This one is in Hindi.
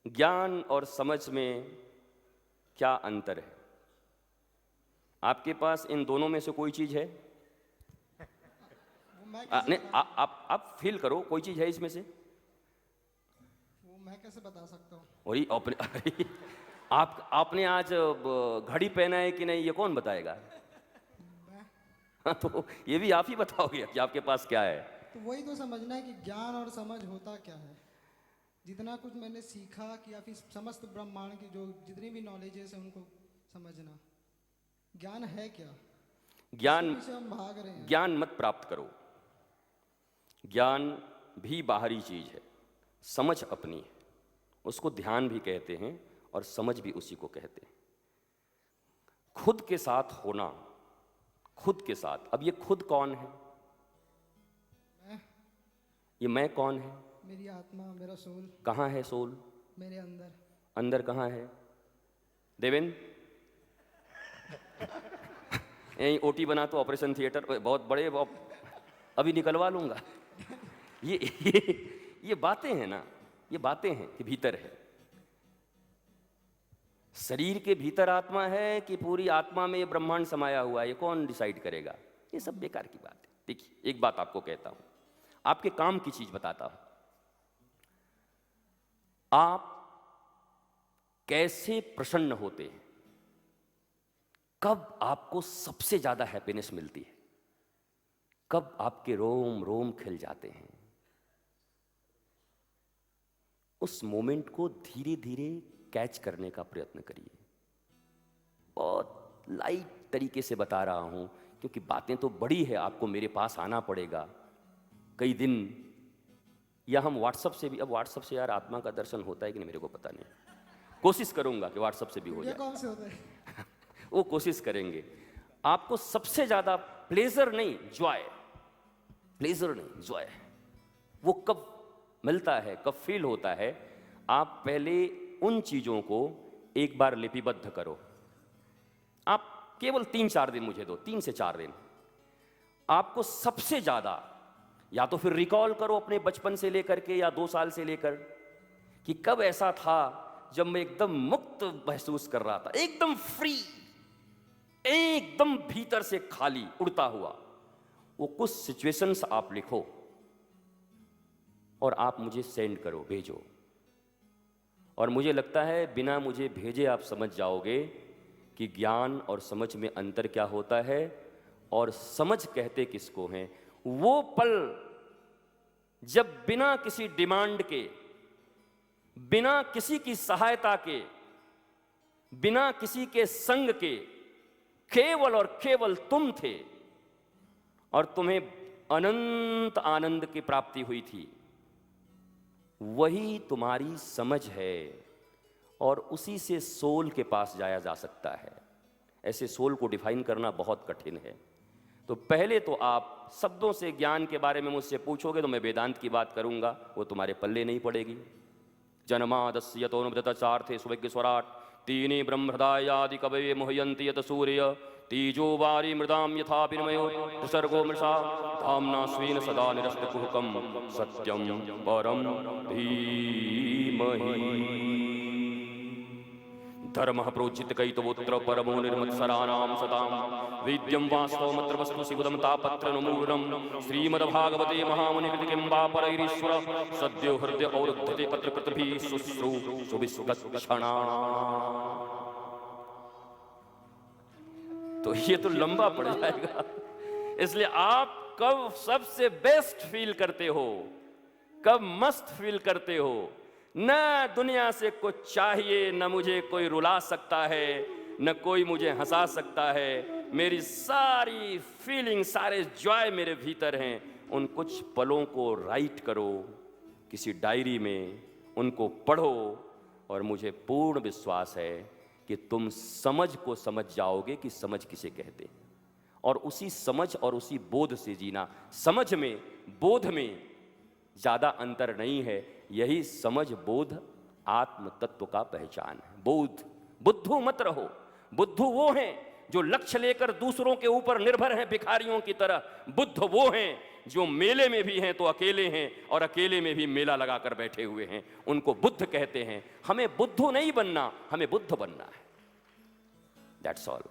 ज्ञान और समझ में क्या अंतर है? आपके पास इन दोनों में से कोई चीज है? नहीं, आप फील करो, कोई चीज है इसमें से? वो मैं कैसे बता सकता हूँ? वही अपने अरे, आपने आज घड़ी पहना है कि नहीं, ये कौन बताएगा? हाँ, तो ये भी आप ही बताओगे कि आपके पास क्या है। तो वही तो समझना है कि ज्ञान और समझ होता क्या है। जितना कुछ मैंने सीखा कि या फिर समस्त ब्रह्मांड की जो जितनी भी नॉलेजेस है उनको समझना। ज्ञान है क्या? ज्ञान इसके पीछे हम भाग रहे हैं। ज्ञान मत प्राप्त करो। ज्ञान भी बाहरी चीज है, समझ अपनी है। उसको ध्यान भी कहते हैं और समझ भी उसी को कहते हैं। खुद के साथ होना, खुद के साथ। अब ये खुद कौन है? मैं, ये मैं कौन है? मेरी आत्मा, मेरा सोल। कहाँ है सोल? मेरे अंदर। अंदर कहाँ है देवेंद्र? यही ओटी बना तो ऑपरेशन थिएटर बहुत बड़े, अभी निकलवा लूंगा। ये बातें हैं ना, ये बातें हैं कि भीतर है। शरीर के भीतर आत्मा है कि पूरी आत्मा में ये ब्रह्मांड समाया हुआ है, ये कौन डिसाइड करेगा? ये सब बेकार की बात है। देखिए, एक बात आपको कहता हूं, आपके काम की चीज बताता हूं। आप कैसे प्रसन्न होते हैं? कब आपको सबसे ज्यादा हैप्पीनेस मिलती है? कब आपके रोम रोम खिल जाते हैं? उस मोमेंट को धीरे धीरे कैच करने का प्रयत्न करिए। बहुत लाइट तरीके से बता रहा हूं, क्योंकि बातें तो बड़ी है, आपको मेरे पास आना पड़ेगा कई दिन, या हम व्हाट्सएप से भी। अब व्हाट्सएप से यार आत्मा का दर्शन होता है कि नहीं मेरे को पता नहीं, कोशिश करूंगा कि व्हाट्सएप से भी हो जाए। कौन से होता है? वो कोशिश करेंगे। आपको सबसे ज्यादा प्लेजर नहीं, जॉय, प्लेजर नहीं जॉय, वो कब मिलता है, कब फील होता है? आप पहले उन चीजों को एक बार लिपिबद्ध करो। आप केवल 3-4 दिन मुझे दो, 3 से 4 दिन। आपको सबसे ज्यादा, या तो फिर रिकॉल करो अपने बचपन से लेकर के या 2 साल से लेकर, कि कब ऐसा था जब मैं एकदम मुक्त महसूस कर रहा था, एकदम फ्री, एकदम भीतर से खाली, उड़ता हुआ। वो कुछ सिचुएशंस आप लिखो और आप मुझे सेंड करो, भेजो। और मुझे लगता है बिना मुझे भेजे आप समझ जाओगे कि ज्ञान और समझ में अंतर क्या होता है। और समझ कहते किसको हैं? वो पल जब बिना किसी डिमांड के, बिना किसी की सहायता के, बिना किसी के संग के, केवल और केवल तुम थे और तुम्हें अनंत आनंद की प्राप्ति हुई थी। वही तुम्हारी समझ है और उसी से सोल के पास जाया जा सकता है। ऐसे सोल को डिफाइन करना बहुत कठिन है। तो पहले तो आप शब्दों से ज्ञान के बारे में मुझसे पूछोगे तो मैं वेदांत की बात करूंगा, वो तुम्हारे पल्ले नहीं पड़ेगी। जन्मादस्य यतोऽनुव्रतचार्थे सुविज्ञ स्वराट तीनि ब्रह्महृदायादि कवये मुह्यन्ति यत सूर्य तीजो वारी मृदाम यथा विनिमयो त्रिसर्गो मृषा धाम्ना स्वेन सदा निरस्तकुहकं सत्यं परं धीमहि। धर्मः प्रोज्झितकैतवोऽत्र परमो निर्मत्सराणां सतां वेद्यं वास्तवमत्र वस्तु शिवदं तापत्रनुमूलनं श्रीमद्भागवते महामुनिकृतिकिं वा परैरीश्वर सद्यो हृदय औरुध्यते पत्रकृतभिः शुश्रूषुभिस्तत्क्षणा। तो ये तो लंबा पड़ जाएगा, इसलिए आप कब सबसे बेस्ट फील करते हो, कब मस्त फील करते हो? न दुनिया से कुछ चाहिए, न मुझे कोई रुला सकता है, न कोई मुझे हंसा सकता है। मेरी सारी फीलिंग, सारे जॉय मेरे भीतर हैं। उन कुछ पलों को राइट करो किसी डायरी में, उनको पढ़ो और मुझे पूर्ण विश्वास है कि तुम समझ को समझ जाओगे कि समझ किसे कहते हैं, और उसी समझ और उसी बोध से जीना। समझ में, बोध में ज्यादा अंतर नहीं है। यही समझ, बोध आत्म तत्व का पहचान है। बोध, बुद्धू मत रहो। बुद्धू वो हैं जो लक्ष्य लेकर दूसरों के ऊपर निर्भर हैं भिखारियों की तरह, बुद्ध वो हैं जो मेले में भी हैं तो अकेले हैं और अकेले में भी मेला लगाकर बैठे हुए हैं, उनको बुद्ध कहते हैं। हमें बुद्धू नहीं बनना, हमें बुद्ध बनना है। That's all.